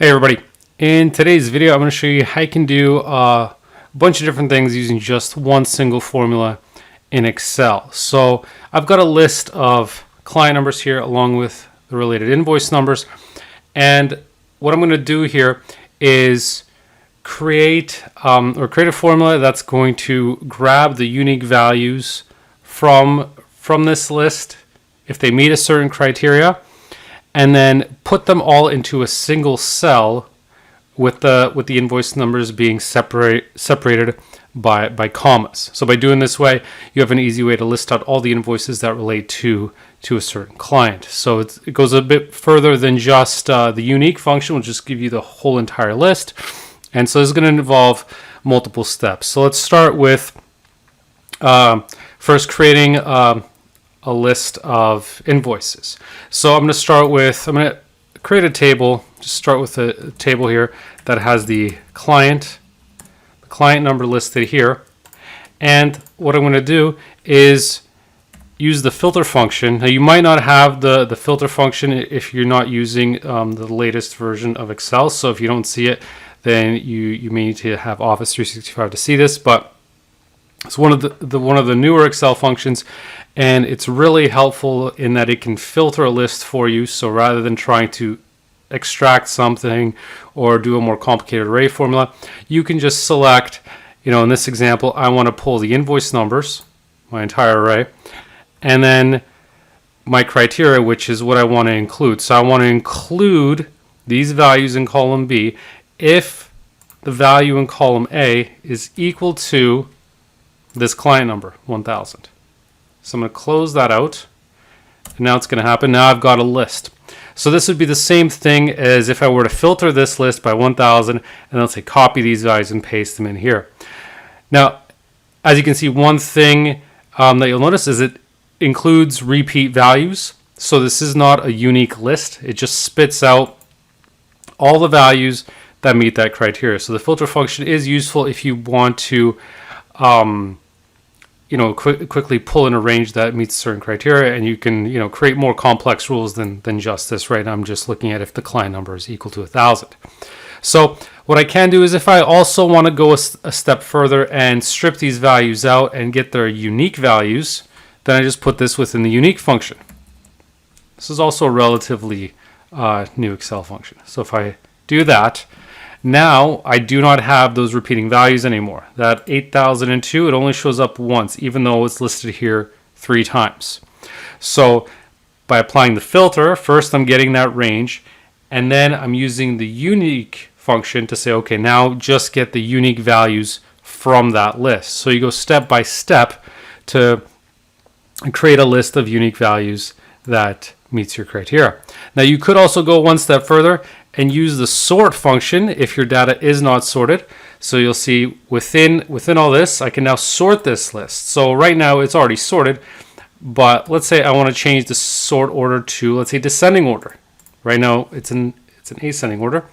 Hey everybody, in today's video I'm going to show you how you can do a bunch of different things using just one single formula in Excel. So I've got a list of client numbers here along with the related invoice numbers, and what I'm going to do here is create a formula that's going to grab the unique values from this list if they meet a certain criteria, and then put them all into a single cell with the invoice numbers being separated by commas. So by doing this way, you have an easy way to list out all the invoices that relate to a certain client. So it goes a bit further than just the unique function, which will just give you the whole entire list. And so this is going to involve multiple steps. So let's start with first creating a list of invoices. So I'm going to create a table. Just start with a table here that has the client number listed here. And what I'm going to do is use the filter function. Now you might not have the filter function if you're not using the latest version of Excel. So if you don't see it, then you may need to have Office 365 to see this, but it's one of the newer Excel functions, and it's really helpful in that it can filter a list for you. So rather than trying to extract something or do a more complicated array formula, you can just select, in this example, I want to pull the invoice numbers, my entire array, and then my criteria, which is what I want to include. So I want to include these values in column B if the value in column A is equal to this client number, 1000. So I'm going to close that out, and now it's going to happen. Now I've got a list. So this would be the same thing as if I were to filter this list by 1000, and let's say copy these values and paste them in here. Now, as you can see, one thing that you'll notice is it includes repeat values. So this is not a unique list. It just spits out all the values that meet that criteria. So the filter function is useful if you want to quickly pull in a range that meets certain criteria, and you can create more complex rules than just this. Right now I'm just looking at if the client number is equal to 1000. So what I can do is, if I also want to go a step further and strip these values out and get their unique values, then I just put this within the unique function. This is also a relatively new Excel function. So if I do that, now I do not have those repeating values anymore. That 8002, it only shows up once, even though it's listed here 3 times. So by applying the filter, first I'm getting that range, and then I'm using the unique function to say, okay, now just get the unique values from that list. So you go step by step to create a list of unique values that meets your criteria. Now you could also go one step further and use the sort function if your data is not sorted. So you'll see within all this, I can now sort this list. So right now it's already sorted, but let's say I want to change the sort order to, let's say, descending order. Right now it's an ascending order.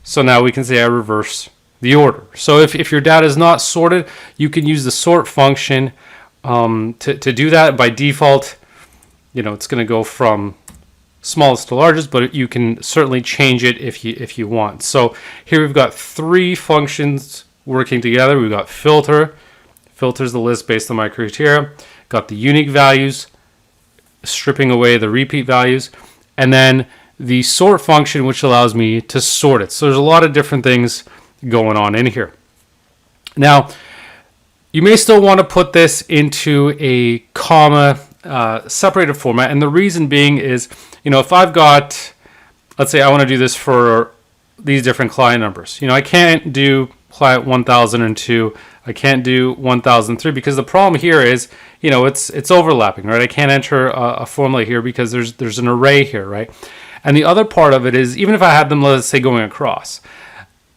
So now we can say I reverse the order. So if your data is not sorted, you can use the sort function to do that. By default, it's going to go from smallest to largest, but you can certainly change it if you want. So here we've got 3 functions working together. We've got filters the list based on my criteria, got the unique values, stripping away the repeat values, and then the sort function, which allows me to sort it. So there's a lot of different things going on in here. Now, you may still want to put this into a comma separated format, and the reason being is, if I've got, let's say I want to do this for these different client numbers, I can't do client 1002, I can't do 1003, because the problem here is, it's overlapping, right? I can't enter a formula here because there's an array here, right? And the other part of it is, even if I had them, let's say, going across,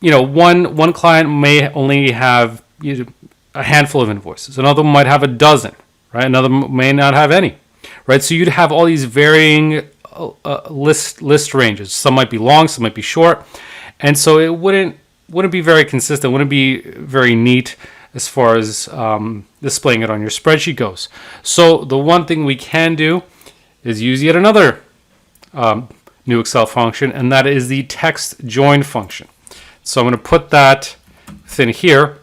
one client may only have a handful of invoices, another one might have a dozen, right? Another may not have any, right? So you'd have all these varying list ranges. Some might be long, some might be short, and so it wouldn't be very consistent, wouldn't be very neat as far as displaying it on your spreadsheet goes. So the one thing we can do is use yet another new Excel function, and that is the text join function. So I'm going to put that within here.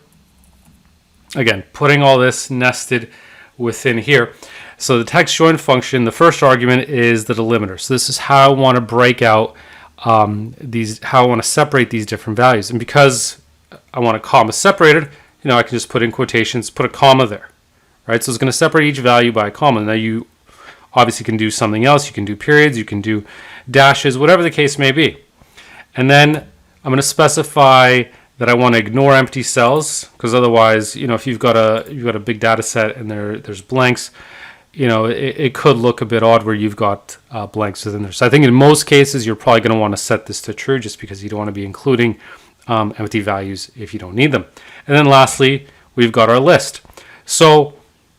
Again, putting all this nested within here. So the text join function, the first argument is the delimiter. So this is how I want to break out how I want to separate these different values. And because I want a comma separated, I can just put in quotations, put a comma there, right? So it's going to separate each value by a comma. Now you obviously can do something else. You can do periods, you can do dashes, whatever the case may be. And then I'm going to specify that I want to ignore empty cells, because otherwise, if you've got a big data set and there's blanks, it could look a bit odd where you've got blanks within there. So I think in most cases, you're probably going to want to set this to true, just because you don't want to be including empty values if you don't need them. And then lastly, we've got our list. So,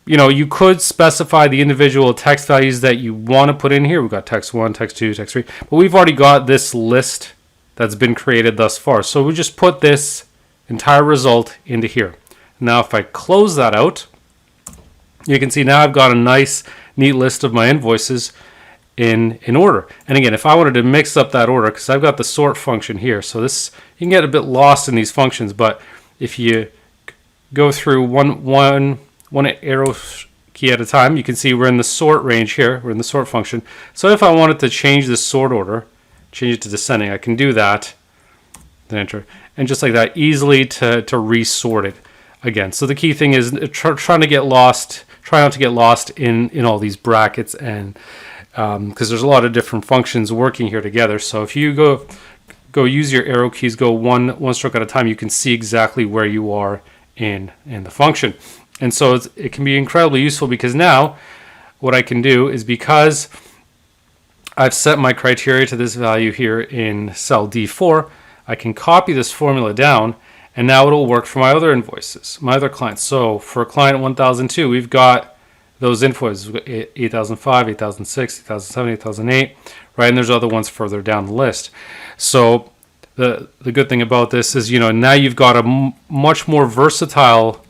you could specify the individual text values that you want to put in here. We've got text 1, text 2, text 3, but we've already got this list that's been created thus far. So we just put this entire result into here. Now, if I close that out, you can see now I've got a nice, neat list of my invoices in order. And again, if I wanted to mix up that order, because I've got the sort function here, so this, you can get a bit lost in these functions, but if you go through one arrow key at a time, you can see we're in the sort range here. We're in the sort function. So if I wanted to change the sort order, change it to descending, I can do that, then enter, and just like that, easily to resort it again. So the key thing is try not to get lost in all these brackets, and because there's a lot of different functions working here together. So if you go use your arrow keys, go one stroke at a time, you can see exactly where you are in the function. And so it can be incredibly useful, because now what I can do is, because I've set my criteria to this value here in cell D4, I can copy this formula down, and now it'll work for my other invoices, my other clients. So for client 1002, we've got those invoices, 8005, 8006, 8007, 8008, right? And there's other ones further down the list. So the good thing about this is, now you've got a much more versatile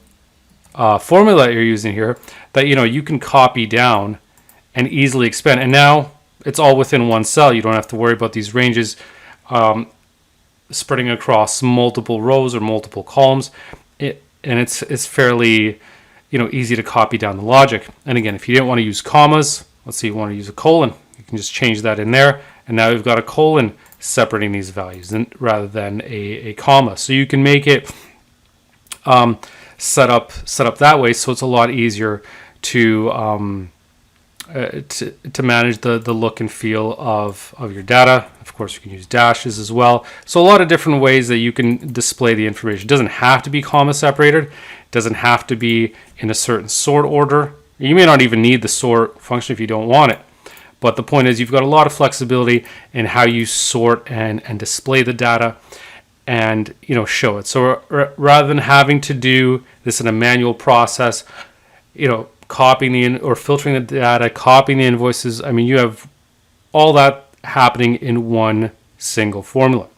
formula that you're using here that, you can copy down and easily expand. And now it's all within one cell. You don't have to worry about these ranges spreading across multiple rows or multiple columns. And it's fairly, easy to copy down the logic. And again, if you didn't want to use commas, let's say you want to use a colon, you can just change that in there. And now we've got a colon separating these values rather than a comma. So you can make it set up that way, so it's a lot easier to manage the look and feel of your data. Of course, you can use dashes as well. So a lot of different ways that you can display the information. It doesn't have to be comma separated. It doesn't have to be in a certain sort order. You may not even need the sort function if you don't want it. But the point is, you've got a lot of flexibility in how you sort and display the data and show it. So rather than having to do this in a manual process, copying or filtering the data, copying the invoices, you have all that happening in one single formula.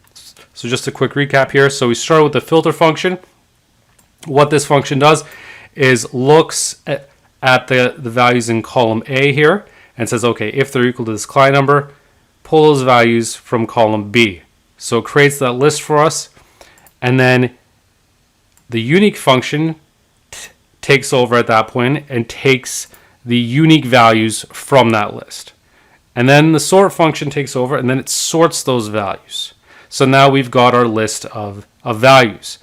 So just a quick recap here. So we started with the filter function. What this function does is looks at the values in column A here and says, okay, if they're equal to this client number, pull those values from column B. So it creates that list for us, and then the unique function takes over at that point and takes the unique values from that list. And then the sort function takes over, and then it sorts those values. So now we've got our list of values.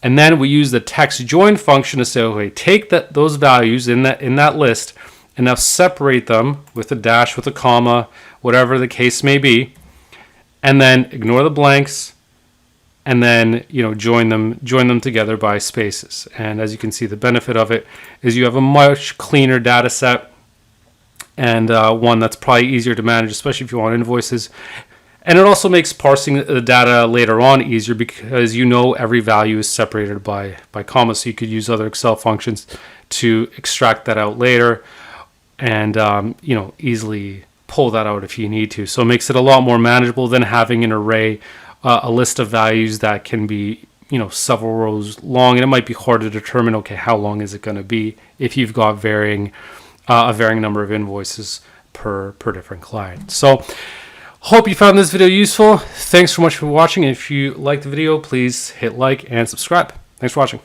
And then we use the text join function to say, okay, take those values in that list and now separate them with a dash, with a comma, whatever the case may be, and then ignore the blanks, and then join them together by spaces. And as you can see, the benefit of it is you have a much cleaner data set, and one that's probably easier to manage, especially if you want invoices. And it also makes parsing the data later on easier, because every value is separated by commas, so you could use other Excel functions to extract that out later and easily pull that out if you need to. So it makes it a lot more manageable than having an array, a list of values that can be several rows long, and it might be hard to determine, okay, how long is it going to be if you've got a varying number of invoices per different client. So Hope you found this video useful. Thanks so much for watching. If you liked the video, please hit like and subscribe. Thanks for watching.